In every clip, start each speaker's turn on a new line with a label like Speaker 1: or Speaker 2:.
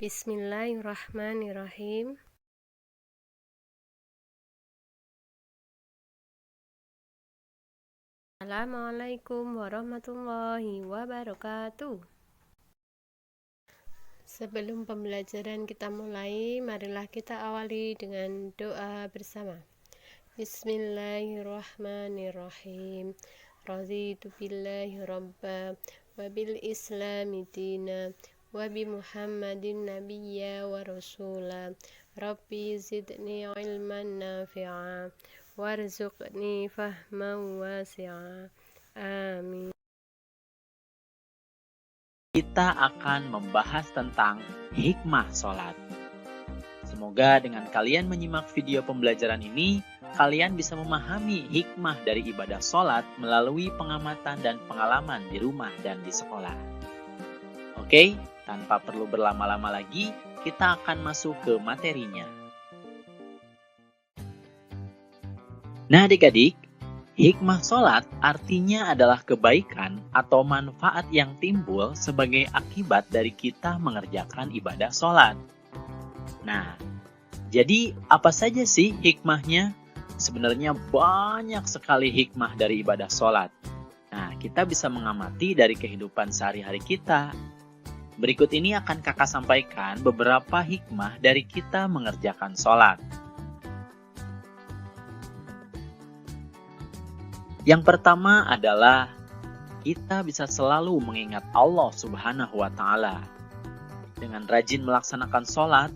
Speaker 1: Bismillahirrahmanirrahim. Assalamualaikum warahmatullahi wabarakatuh. Sebelum pembelajaran kita mulai, marilah kita awali dengan doa bersama. Bismillahirrahmanirrahim. Raditu billahi rabba wa bil islami dina wa bi Muhammadin nabiyya wa rasula. Rabbi zidni ilman nafi'a warzuqni fahman wasi'a. Amin.
Speaker 2: Kita akan membahas tentang hikmah sholat. Semoga dengan kalian menyimak video pembelajaran ini, kalian bisa memahami hikmah dari ibadah sholat melalui pengamatan dan pengalaman di rumah dan di sekolah. Oke, tanpa perlu berlama-lama lagi, kita akan masuk ke materinya. Nah adik-adik, hikmah sholat artinya adalah kebaikan atau manfaat yang timbul sebagai akibat dari kita mengerjakan ibadah sholat. Nah, jadi apa saja sih hikmahnya? Sebenarnya banyak sekali hikmah dari ibadah sholat. Nah, kita bisa mengamati dari kehidupan sehari-hari kita. Berikut ini akan kakak sampaikan beberapa hikmah dari kita mengerjakan sholat. Yang pertama adalah kita bisa selalu mengingat Allah Subhanahu wa Ta'ala. Dengan rajin melaksanakan sholat,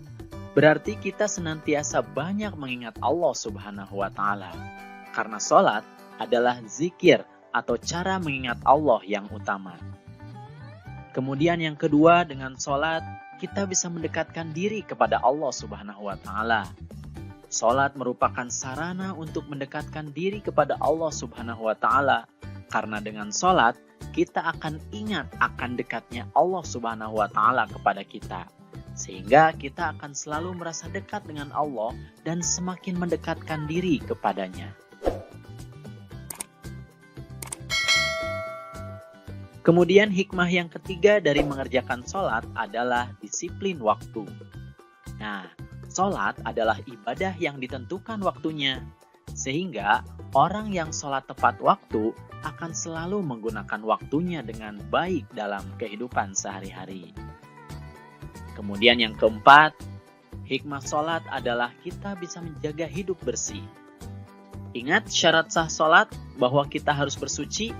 Speaker 2: berarti kita senantiasa banyak mengingat Allah Subhanahu wa Ta'ala. Karena sholat adalah zikir atau cara mengingat Allah yang utama. Kemudian yang kedua, dengan sholat kita bisa mendekatkan diri kepada Allah Subhanahu wa Ta'ala. Sholat merupakan sarana untuk mendekatkan diri kepada Allah Subhanahu wa Ta'ala. Karena dengan sholat, kita akan ingat akan dekatnya Allah Subhanahu wa Ta'ala kepada kita. Sehingga kita akan selalu merasa dekat dengan Allah dan semakin mendekatkan diri kepadanya. Kemudian hikmah yang ketiga dari mengerjakan sholat adalah disiplin waktu. Nah, sholat adalah ibadah yang ditentukan waktunya, sehingga orang yang sholat tepat waktu akan selalu menggunakan waktunya dengan baik dalam kehidupan sehari-hari. Kemudian yang keempat, hikmah sholat adalah kita bisa menjaga hidup bersih. Ingat syarat sah sholat bahwa kita harus bersuci?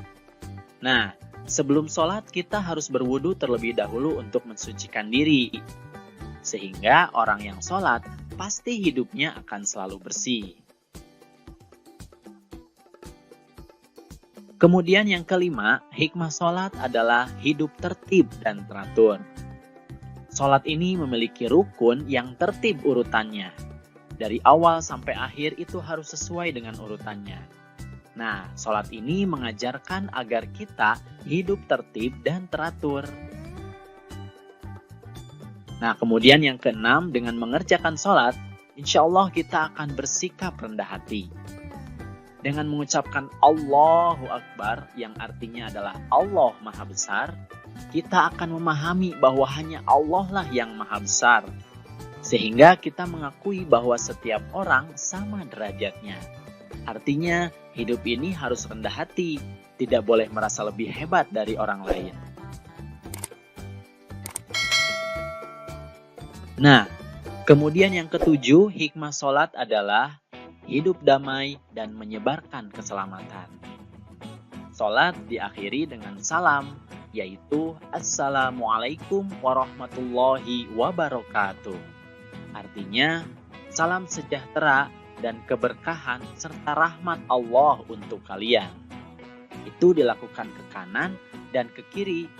Speaker 2: Nah, sebelum sholat kita harus berwudu terlebih dahulu untuk mensucikan diri. Sehingga orang yang sholat pasti hidupnya akan selalu bersih. Kemudian yang kelima, hikmah sholat adalah hidup tertib dan teratur. Sholat ini memiliki rukun yang tertib urutannya. Dari awal sampai akhir itu harus sesuai dengan urutannya. Nah, sholat ini mengajarkan agar kita hidup tertib dan teratur. Nah, kemudian yang keenam, dengan mengerjakan sholat, insya Allah kita akan bersikap rendah hati. Dengan mengucapkan Allahu Akbar, yang artinya adalah Allah Maha Besar, kita akan memahami bahwa hanya Allah lah yang Maha Besar. Sehingga kita mengakui bahwa setiap orang sama derajatnya. Artinya, hidup ini harus rendah hati, tidak boleh merasa lebih hebat dari orang lain. Nah, kemudian yang ketujuh, hikmah sholat adalah hidup damai dan menyebarkan keselamatan. Sholat diakhiri dengan salam, yaitu Assalamualaikum warahmatullahi wabarakatuh. Artinya, salam sejahtera dan keberkahan serta rahmat Allah untuk kalian. Itu dilakukan ke kanan dan ke kiri.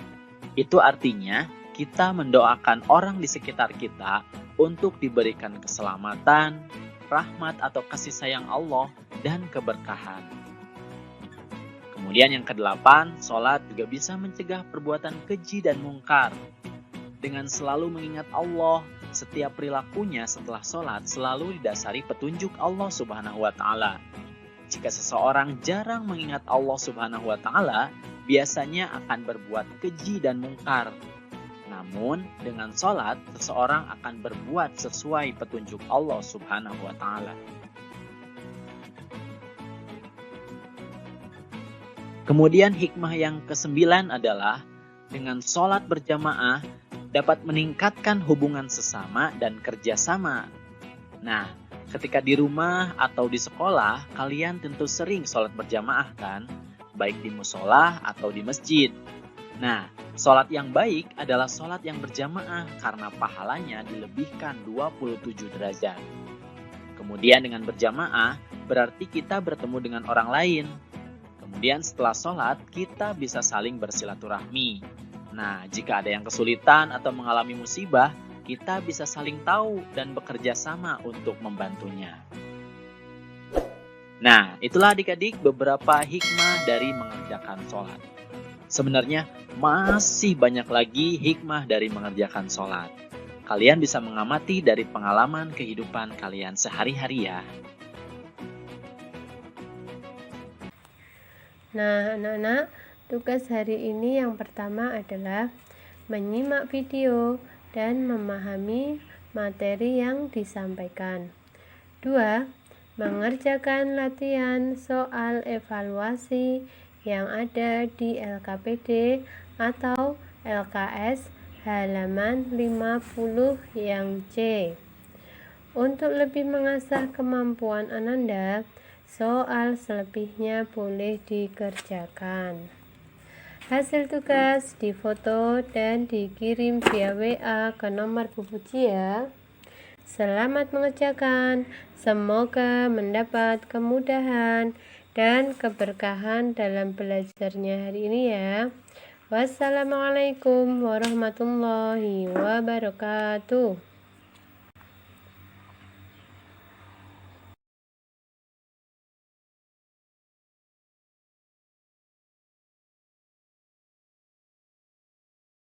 Speaker 2: Itu artinya kita mendoakan orang di sekitar kita untuk diberikan keselamatan, rahmat atau kasih sayang Allah, dan keberkahan. Kemudian yang kedelapan, sholat juga bisa mencegah perbuatan keji dan mungkar. Dengan selalu mengingat Allah, setiap perilakunya setelah sholat selalu didasari petunjuk Allah Subhanahu wa Ta'ala. Jika seseorang jarang mengingat Allah Subhanahu wa Ta'ala, biasanya akan berbuat keji dan mungkar. Nah, Namun, dengan sholat, seseorang akan berbuat sesuai petunjuk Allah Subhanahu wa Ta'ala. Kemudian hikmah yang ke-9 adalah dengan sholat berjamaah dapat meningkatkan hubungan sesama dan kerjasama. Nah, ketika di rumah atau di sekolah, kalian tentu sering sholat berjamaah kan? Baik di musola atau di masjid. Nah, sholat yang baik adalah sholat yang berjamaah karena pahalanya dilebihkan 27 derajat. Kemudian dengan berjamaah, berarti kita bertemu dengan orang lain. Kemudian setelah sholat, kita bisa saling bersilaturahmi. Nah, jika ada yang kesulitan atau mengalami musibah, kita bisa saling tahu dan bekerja sama untuk membantunya. Nah, itulah adik-adik beberapa hikmah dari mengerjakan sholat. Sebenarnya masih banyak lagi hikmah dari mengerjakan sholat. Kalian bisa mengamati dari pengalaman kehidupan kalian sehari-hari ya.
Speaker 1: Nah, anak-anak, tugas hari ini yang pertama adalah menyimak video dan memahami materi yang disampaikan. 2. Mengerjakan latihan soal evaluasi yang ada di LKPD atau LKS halaman 50 yang C. Untuk lebih mengasah kemampuan Ananda, soal selebihnya boleh dikerjakan. Hasil tugas difoto dan dikirim via WA ke nomor Bu Puji ya. Selamat mengerjakan, semoga mendapat kemudahan dan keberkahan dalam belajarnya hari ini ya. Wassalamualaikum warahmatullahi wabarakatuh.